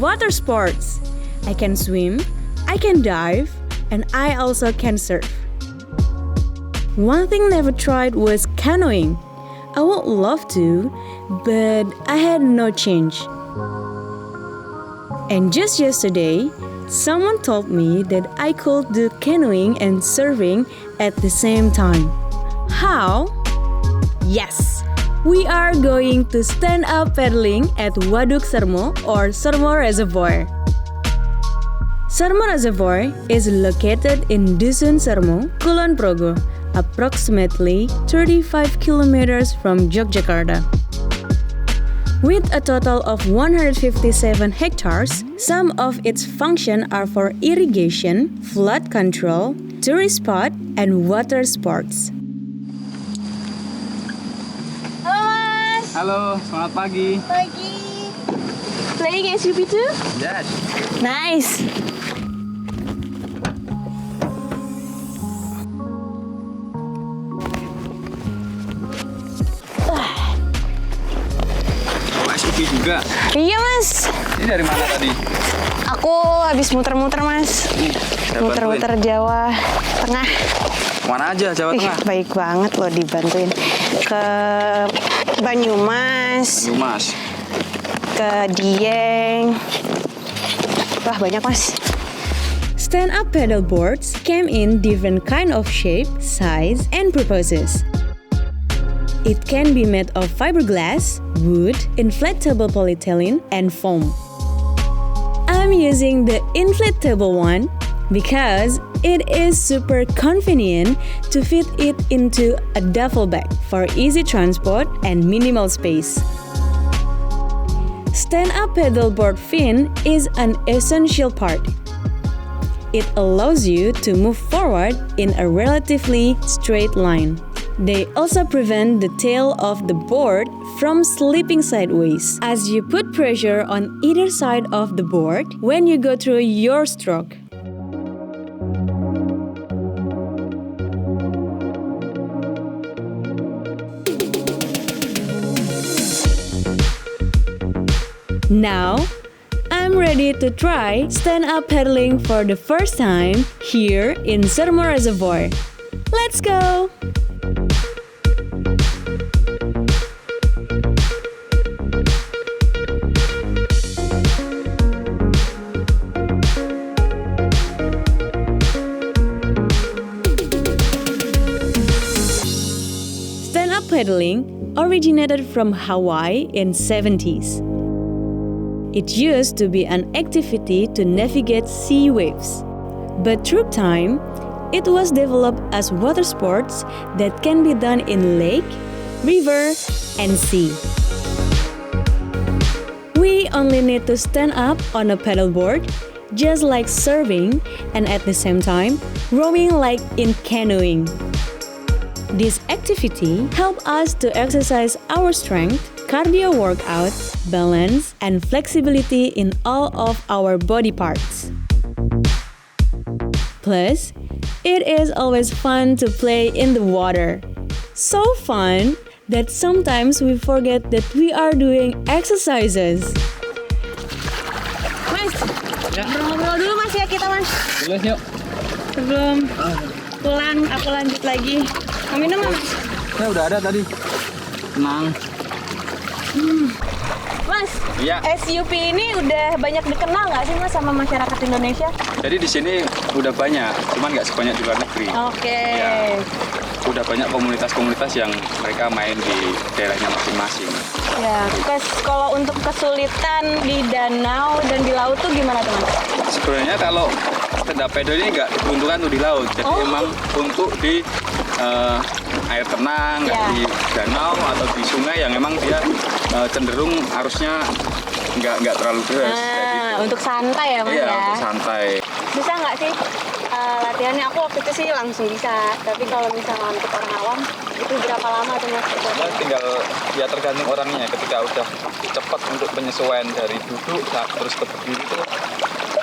water sports. I can swim, I can dive, and I also can surf. One thing never tried was canoeing. I would love to, but I had no change. And just yesterday, someone told me that I could do canoeing and surfing at the same time. How? Yes! We are going to stand up paddling at Waduk Sermo or Sermo Reservoir. Sermo Reservoir is located in Dusun Sermo, Kulon Progo, approximately 35 kilometers from Yogyakarta. With a total of 157 hectares, some of its functions are for irrigation, flood control, tourist spot, and water sports. Halo Mas. Halo, selamat pagi. Pagi. Playing SUP too? Yes. Nice. SUP juga. Iya Mas. Ini dari mana tadi? Aku habis muter-muter Mas. Muter-muter Jawa Tengah. Mana aja Jawa Tengah? Baik banget loh dibantuin. Ke Banyumas, Mas. ke Dieng. Wah banyak Mas. Stand-up paddle boards came in different kind of shape, size, and purposes. It can be made of fiberglass, wood, inflatable polyethylene, and foam. I'm using the inflatable one because it is super convenient to fit it into a duffel bag for easy transport and minimal space. Stand-up paddleboard fin is an essential part. It allows you to move forward in a relatively straight line. They also prevent the tail of the board from slipping sideways as you put pressure on either side of the board when you go through your stroke. Now, I'm ready to try stand-up paddling for the first time here in Sermo Reservoir. Let's go! Stand-up paddling originated from Hawaii in 70s. It used to be an activity to navigate sea waves. But through time, it was developed as water sports that can be done in lake, river, and sea. We only need to stand up on a paddleboard, just like surfing, and at the same time, rowing like in canoeing. This activity helps us to exercise our strength, cardio workout, balance, and flexibility in all of our body parts. Plus, it is always fun to play in the water. So fun that sometimes we forget that we are doing exercises. Mas, Ya. ngobrol dulu Mas ya kita Mas. Boleh yuk. Sebelum pulang aku lanjut lagi. Mau minum nggak, Mas? Ya udah ada tadi. Tenang. Mas, Iya. SUP ini udah banyak dikenal nggak sih Mas sama masyarakat Indonesia? Jadi di sini udah banyak, cuman nggak sebanyak di luar negeri. Oke. Ya. Udah banyak komunitas-komunitas yang mereka main di daerahnya masing-masing. Ya, kalau untuk kesulitan di danau dan di laut tuh gimana tuh Mas? Sebenarnya kalau stand up paddle ini nggak diperuntukkan untuk di laut, jadi emang untuk di air tenang, nggak Ya. di danau atau di sungai yang memang dia cenderung arusnya nggak terlalu deras. Nah, untuk santai ya Mas Iya, ya? untuk santai. Bisa nggak sih latihannya? Aku waktu itu sih langsung bisa, tapi kalau misalnya untuk orang awam itu berapa lama tuh Mas? Ya, tinggal ya tergantung orangnya. Ketika udah cepat untuk penyesuaian dari duduk terus ke berdiri itu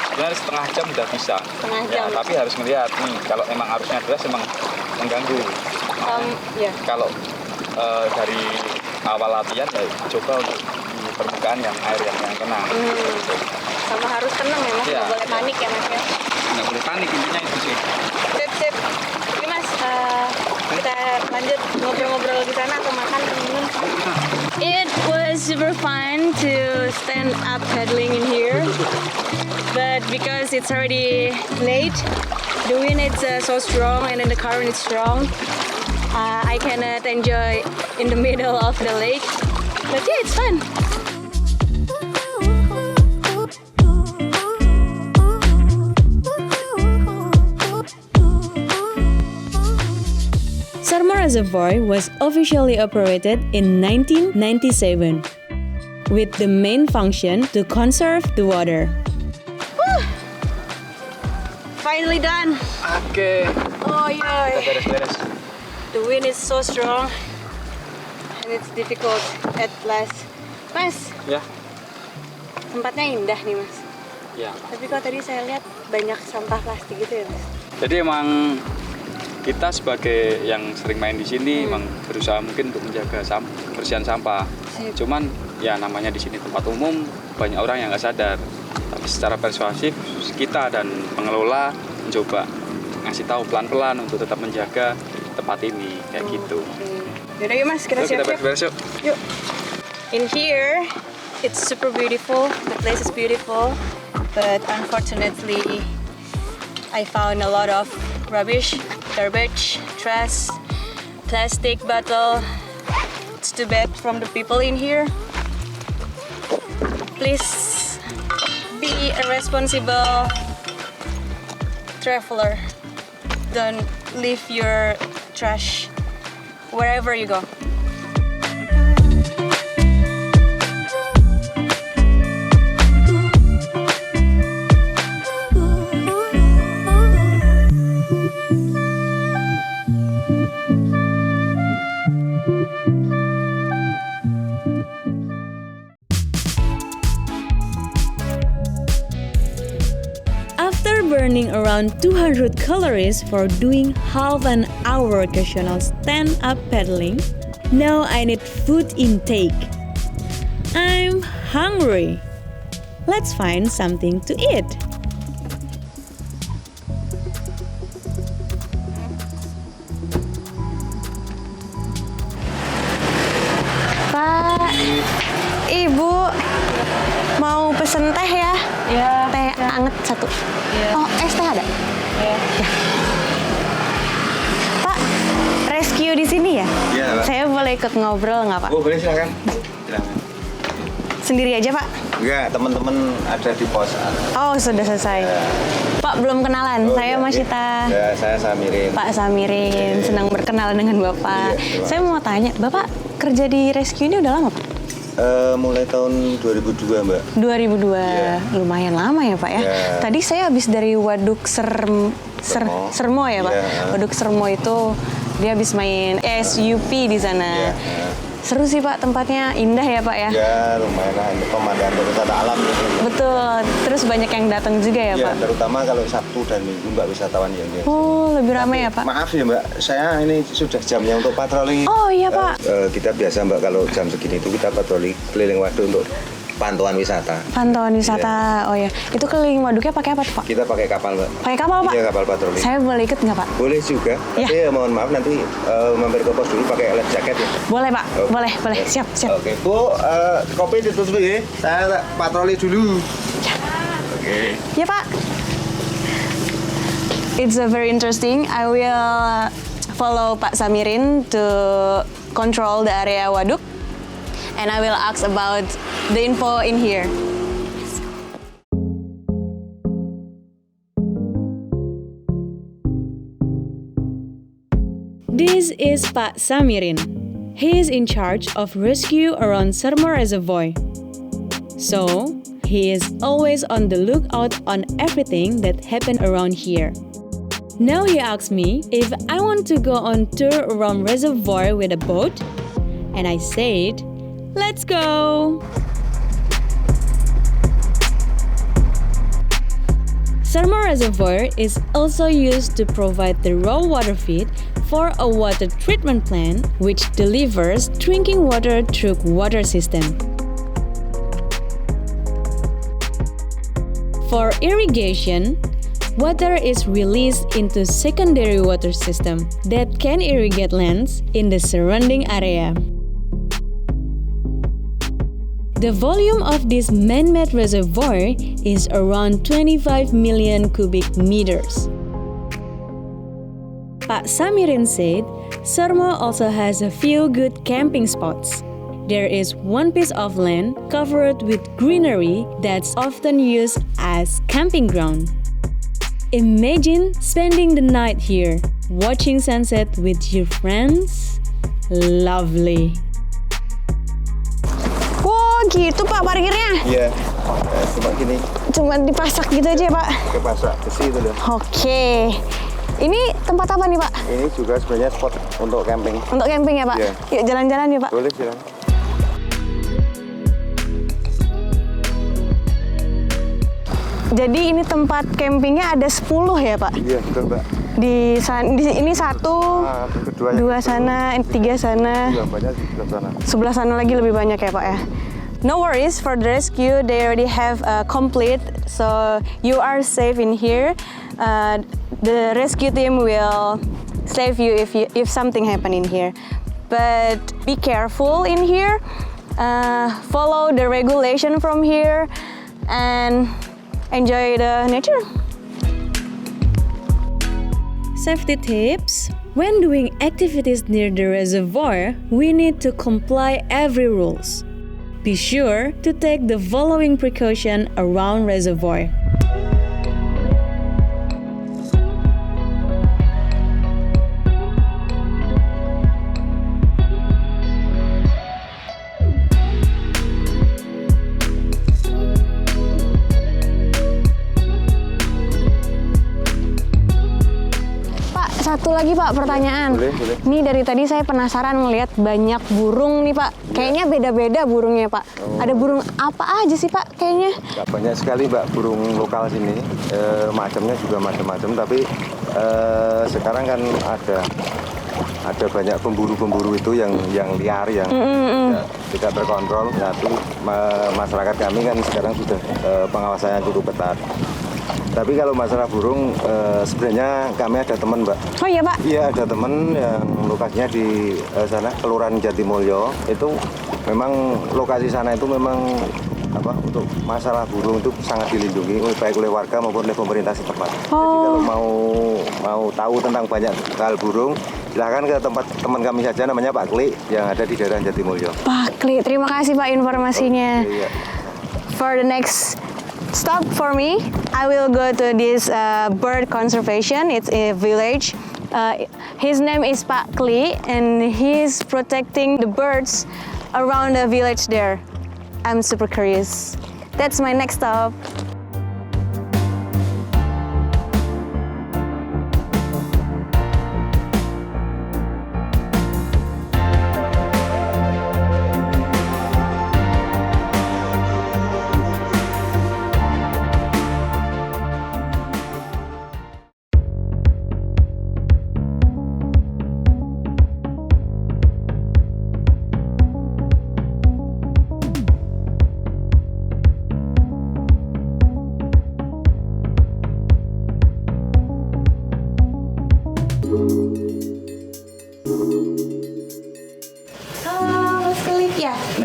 sebenarnya setengah jam udah bisa. Setengah jam. Ya, tapi harus melihat nih kalau emang arusnya deras emang mengganggu. Ya. Kalau dari awal latihan ya coba untuk di permukaan yang air yang tenang. Sama harus tenang ya mas, Iya, nggak boleh iya. panik ya mas ya. Nggak boleh panik, intinya itu sih. Sip. Ini mas, kita lanjut ngobrol-ngobrol di sana atau makan atau minum. It was super fun to stand up paddling in here, but because it's already late, the wind is so strong and then the current is strong. I cannot enjoy in the middle of the lake, but yeah, it's fun. Surmo Reservoir was officially operated in 1997 with the main function to conserve the water. Finally done. Oke, Oh kita yeah. beres-beres. The wind is so strong and it's difficult at last. Mas, Ya, tempatnya indah nih mas. ya. Tapi kok tadi saya lihat banyak sampah plastik gitu ya mas. Jadi emang kita sebagai yang sering main di sini emang berusaha mungkin untuk menjaga kebersihan sampah. Sip. Cuman ya namanya di sini tempat umum, banyak orang yang nggak sadar. Tapi secara persuasif kita dan pengelola mencoba ngasih tahu pelan-pelan untuk tetap menjaga tempat ini kayak gitu. Yaudah yuk mas, kita Yuk, kita siap-siap. beres-beres yuk. Yuk. In here, it's super beautiful. The place is beautiful, but unfortunately, I found a lot of rubbish, garbage, trash, plastic bottle. It's too bad from the people in here. Please be a responsible traveler. Don't leave your trash wherever you go. After burning around 200 calories for doing half an hour occasional stand-up paddling, now I need food intake. I'm hungry. Let's find something to eat. Pak, Ibu mau pesen teh ya? Ya. Teh anget satu. Iya. Oh, es teh ada? Ya. Pak, rescue di sini ya? Iya, Pak. Saya boleh ikut ngobrol nggak Pak? Oh, boleh silakan. Silakan. Sendiri aja Pak? Enggak, teman-teman ada di pos. Oh, sudah selesai. Pak, belum kenalan. Oh, Saya iya, Masita. Ya, saya Samirin. Pak Samirin, senang berkenalan dengan Bapak. Iya, terima Saya mau tanya, Bapak kerja di rescue ini udah lama Pak? Mulai tahun 2002, Mbak. 2002, Iya. lumayan lama ya Pak ya. Iya. Tadi saya habis dari Waduk Sermo ya Pak. Iya. Waduk Sermo itu dia habis main SUP di sana. Iya. Seru sih Pak, tempatnya indah ya Pak ya. Ya, lumayan lah. Ini pemandangan wisata alam. Gitu. Betul, terus banyak yang datang juga ya Ya, Pak. terutama kalau Sabtu dan Minggu Mbak wisatawan yang dia. Oh, lebih ramai ya Pak. Maaf ya Mbak, saya ini sudah jamnya untuk patroli. Oh iya Pak. Kita biasa Mbak kalau jam segini itu kita patroli keliling waduk untuk pantauan wisata. Pantauan wisata, oh ya. Itu keliling waduknya pakai apa tuh Pak? Kita pakai kapal Mbak. Pakai kapal Pak? Iya, kapal patroli. Saya boleh ikut nggak Pak? Boleh juga, Iya. tapi mohon maaf nanti mampir ke pos dulu pakai life jacket ya. Boleh Pak, Oh. boleh. Siap. Oke, Bu, kopi ditutup ya. Saya patroli dulu. Oke. Ya Pak. It's very interesting. I will follow Pak Samirin to control the area waduk, and I will ask about the info in here. This is Pak Samirin. He is in charge of rescue around Surmo Reservoir. So, he is always on the lookout on everything that happened around here. Now he asks me if I want to go on tour around reservoir with a boat, and I said, let's go! Surmo Reservoir is also used to provide the raw water feed for a water treatment plant which delivers drinking water through water system. For irrigation, water is released into secondary water system that can irrigate lands in the surrounding area. The volume of this man-made reservoir is around 25 million cubic meters. Pak Samirin said, Sermo also has a few good camping spots. There is one piece of land covered with greenery that's often used as camping ground. Imagine spending the night here, watching sunset with your friends. Lovely. Wow, gitu Pak parkirnya? Iya, cuma gini. Cuma dipasak gitu aja ya Pak? Ke pasak, ke situ loh. Oke. Ini tempat apa nih Pak? Ini juga sebenarnya spot untuk camping. Untuk camping ya Pak? Iya. Yuk jalan-jalan yuk Pak. Boleh jalan. Jadi ini tempat campingnya ada 10 ya Pak? Iya, betul Mbak. Di ini satu, Keduanya dua sana, tiga sana. Iya, banyak di sebelah sana. Sebelah sana lagi lebih banyak ya Pak ya. No worries for the rescue, they already have complete, so you are safe in here. The rescue team will save you if something happen in here. But be careful in here. Follow the regulation from here and enjoy the nature. Safety tips. When doing activities near the reservoir, we need to comply every rules. Be sure to take the following precaution around reservoir. Satu lagi Pak pertanyaan. Boleh. Ini dari tadi saya penasaran melihat banyak burung nih Pak. Kayaknya beda-beda burungnya Pak. Ada burung apa aja sih Pak kayaknya? Nggak banyak sekali Mbak burung lokal sini. Macamnya juga macam-macam. Tapi sekarang kan ada banyak pemburu-pemburu itu yang liar yang tidak terkontrol. Tapi masyarakat kami kan sekarang sudah pengawasannya cukup ketat. Tapi kalau masalah burung, sebenarnya kami ada teman, Mbak. Oh iya, Pak? Iya, ada teman yang lokasinya di sana, Kelurahan Jatimulyo. Itu memang lokasi sana itu memang untuk masalah burung itu sangat dilindungi baik oleh warga maupun oleh pemerintah setempat. Jadi kalau mau tahu tentang banyak hal burung, silahkan ke tempat teman kami saja namanya Pak Kli yang ada di daerah Jatimulyo. Pak Kli, terima kasih Pak informasinya. Iya. For the next stop for me, I will go to this bird conservation. It's a village. His name is Pak Kli, and he's protecting the birds around the village there. I'm super curious. That's my next stop.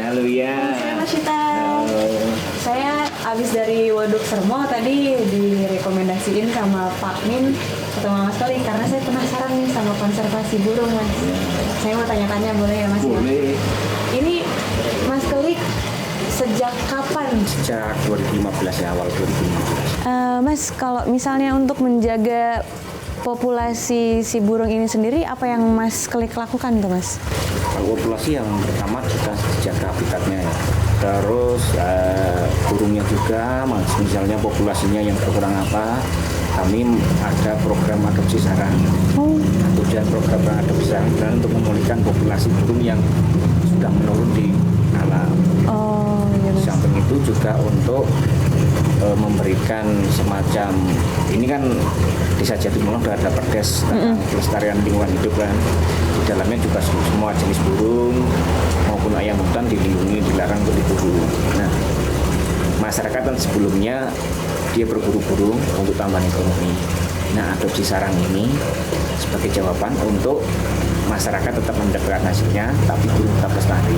Halo ya. Saya Mas Cita. Saya habis dari Waduk Sermo tadi direkomendasiin sama Pak Min atau Mas Keli karena saya penasaran nih sama konservasi burung Mas. Saya mau tanya-tanya boleh ya Mas? Boleh. Ini Mas Keli sejak kapan? Sejak 2015 ya, awal 2015. Mas, kalau misalnya untuk menjaga populasi si burung ini sendiri, apa yang Mas Klik lakukan tuh Mas? Populasi yang pertama kita jaga habitatnya ya. Terus burungnya juga, misalnya populasinya yang berkurang apa, kami ada program adopsi sarang. Kemudian program adopsi sarang untuk memulihkan populasi burung yang sudah menurun di alam. Iya Mas. Samping itu juga untuk memberikan semacam, ini kan Desa Jatimulyo sudah ada perdes tentang pelestarian lingkungan hidup kan. Di dalamnya juga semua jenis burung maupun ayam hutan dilindungi, dilarang untuk diburu. Nah, masyarakat kan sebelumnya dia berburu burung untuk tambahan ekonomi. Nah, adopsi sarang ini sebagai jawaban untuk masyarakat tetap mendapatkan hasilnya, tapi burung tetap lestari.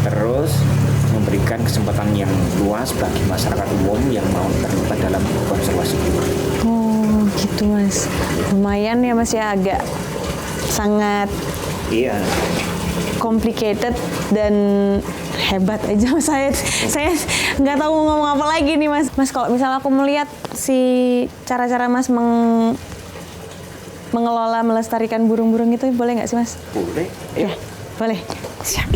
Terus memberikan kesempatan yang luas bagi masyarakat umum yang mau terlibat dalam konservasi burung. Oh, gitu Mas. Lumayan ya Mas ya, agak sangat Iya. complicated dan hebat aja Mas. Saya nggak tahu ngomong apa lagi nih Mas. Mas, kalau misalnya aku melihat si cara-cara Mas mengelola, melestarikan burung-burung itu, boleh nggak sih Mas? Boleh. Ya, boleh. Siap.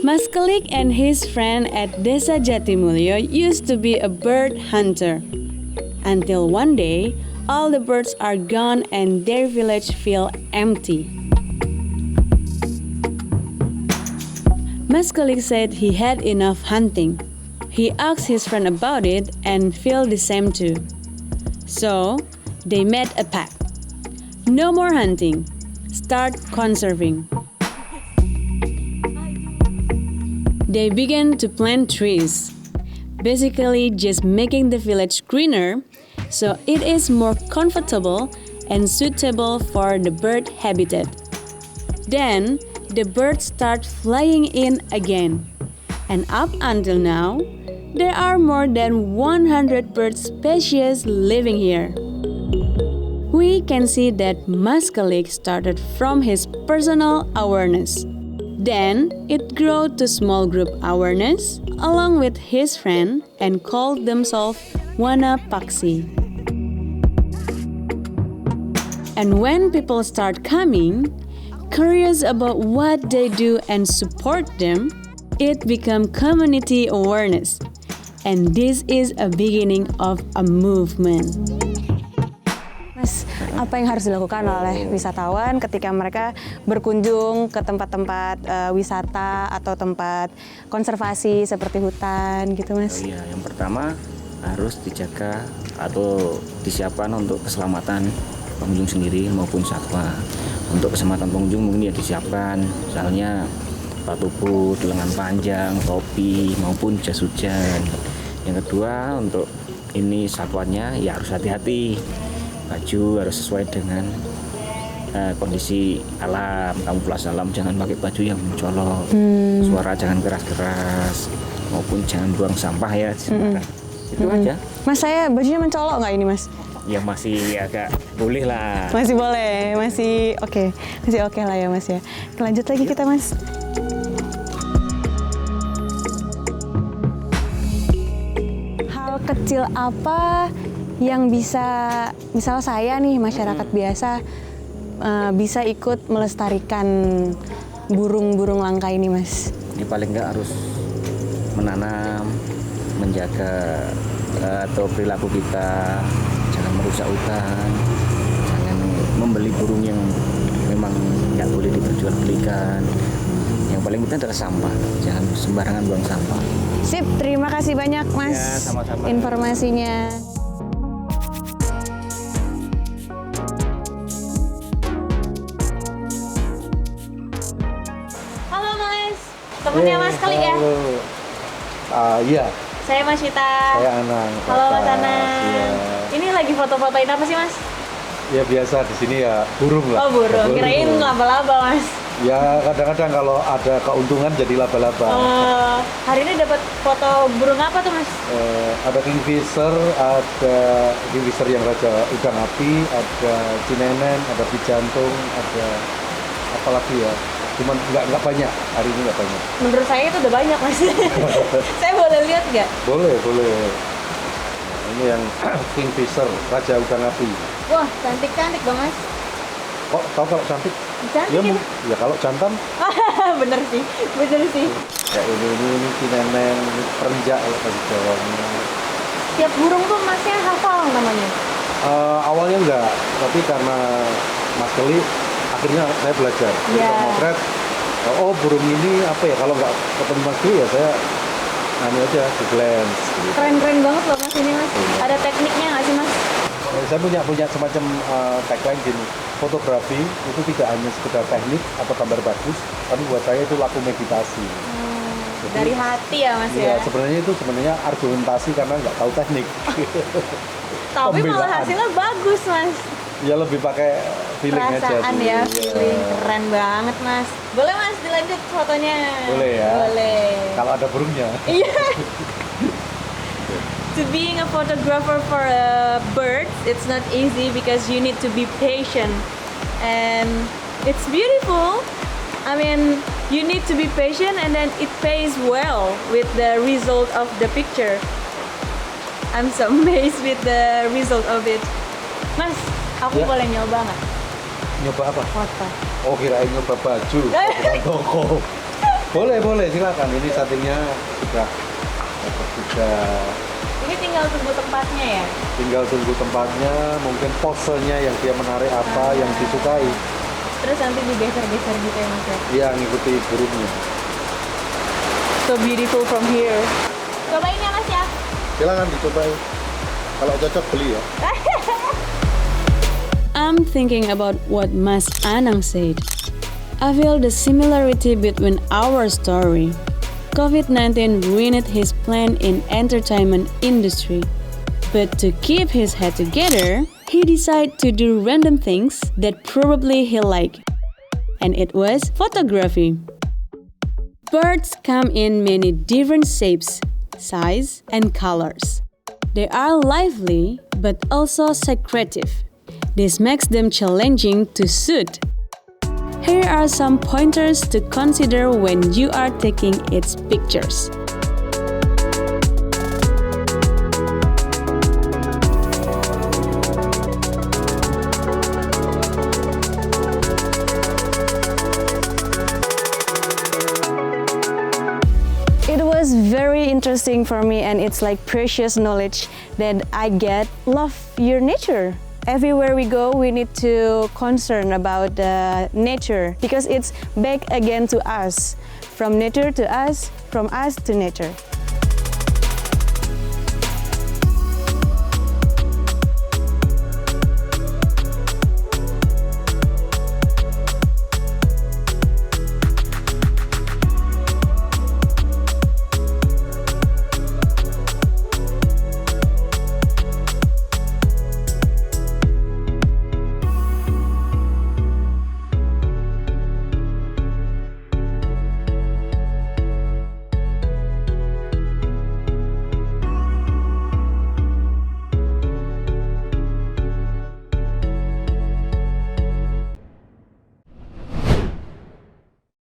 Mas Kelik and his friend at Desa Jatimulyo used to be a bird hunter. Until one day, all the birds are gone and their village feel empty. Mas Kelik said he had enough hunting. He asked his friend about it and felt the same too. So, they made a pact. No more hunting. Start conserving. They began to plant trees, basically just making the village greener so it is more comfortable and suitable for the bird habitat. Then, the birds start flying in again. And up until now, there are more than 100 bird species living here. We can see that Mas Kelik started from his personal awareness. Then, it grew to small group awareness along with his friend and called themselves Wana Paksi. And when people start coming, curious about what they do and support them, it become community awareness. And this is a beginning of a movement. Mas, apa yang harus dilakukan oleh wisatawan ketika mereka berkunjung ke tempat-tempat wisata atau tempat konservasi seperti hutan gitu Mas? Iya, yang pertama harus dijaga atau disiapkan untuk keselamatan pengunjung sendiri maupun satwa. Untuk keselamatan pengunjung mungkin ya disiapkan misalnya sepatu boot, lengan panjang, topi maupun jas hujan. Yang kedua untuk ini satwanya ya harus hati-hati. Baju harus sesuai dengan kondisi alam, kamuflase alam, jangan pakai baju yang mencolok, suara jangan keras-keras, maupun jangan buang sampah ya. Itu aja. Mas, saya bajunya mencolok nggak ini Mas? Ya masih agak boleh lah. Masih boleh, masih oke. Masih oke lah ya Mas ya. Lanjut lagi kita Mas. Hal kecil apa yang bisa, misal saya nih masyarakat biasa bisa ikut melestarikan burung-burung langka ini Mas? Ini paling nggak harus menanam, menjaga atau perilaku kita, jangan merusak hutan, jangan membeli burung yang memang nggak boleh diperjualbelikan. Yang paling penting adalah sampah, jangan sembarangan buang sampah. Sip, terima kasih banyak Mas Ya, sama-sama. informasinya. Halo Mas, temennya Mas Kelik ya? Iya, Saya Mas Wita. saya Anang. Halo Mas Anang. Iya. Ini lagi foto-fotoin apa sih Mas? Ya biasa di sini ya burung lah. Oh burung, kirain laba-laba Mas. Ya kadang-kadang kalau ada keuntungan jadi laba-laba. Hari ini dapat foto burung apa tuh Mas? Ada kingfisher, ada kingfisher yang raja udang api, ada cinenen, ada pijantung, ada apa lagi ya? Cuman nggak banyak, hari ini nggak banyak. Menurut saya itu udah banyak Mas. Saya boleh lihat nggak? Boleh. Nah, ini yang kingfisher, raja udang api. Wah cantik-cantik dong Mas. Kok tahu kalau cantik? Cantik Ya, itu. ya kalau jantan. bener sih. Ya ini cinenen, ini perenjak kalau bahasa Jawanya. Tiap burung tuh Masnya hafal namanya? Awalnya enggak, tapi karena Mas Kelik akhirnya saya belajar. Jadi Iya. kalau motret, oh burung ini apa ya, kalau nggak ketemu Mas Kelik ya saya aja di glance gitu. Keren-keren banget loh Mas ini Mas. Ada tekniknya nggak sih Mas? saya punya semacam tagline gini, fotografi itu tidak hanya sekedar teknik atau gambar bagus, tapi buat saya itu laku meditasi. Jadi, Dari hati ya Mas iya, ya. sebenarnya argumentasi karena nggak tahu teknik. Tapi malah pembelaan. hasilnya bagus Mas. Ya lebih pakai feeling aja Perasaan sih. ya, Iya. feeling keren banget Mas. Boleh Mas dilanjut fotonya? Boleh ya. Boleh. Kalau ada burungnya. Iya. To being a photographer for birds, it's not easy because you need to be patient, and it's beautiful. I mean, you need to be patient, and then it pays well with the result of the picture. I'm so amazed with the result of it. Mas, aku Ya. boleh nyoba nggak Nyoba apa? foto? Oh, kirain nyoba baju, bukan toko. Boleh, silakan. Ini settingnya sudah Ini tinggal tunggu tempatnya ya. tinggal tunggu tempatnya, mungkin posenya yang dia menarik apa, yang disukai. Terus nanti digeser-geser gitu ya Mas ya. Iya, ngikuti burungnya. So beautiful from here. Cobain ya Mas ya. Silakan dicobain. Kalau cocok beli ya. I'm thinking about what Mas Anang said. I feel the similarity between our story. COVID-19 ruined his plan in entertainment industry. But to keep his head together, he decided to do random things that probably he liked. And it was photography. Birds come in many different shapes, size, and colors. They are lively but also secretive. This makes them challenging to shoot. Here are some pointers to consider when you are taking its pictures. It was very interesting for me, and it's like precious knowledge that I get. Love your nature. Everywhere we go, we need to concern about the nature because it's back again to us. From nature to us, from us to nature.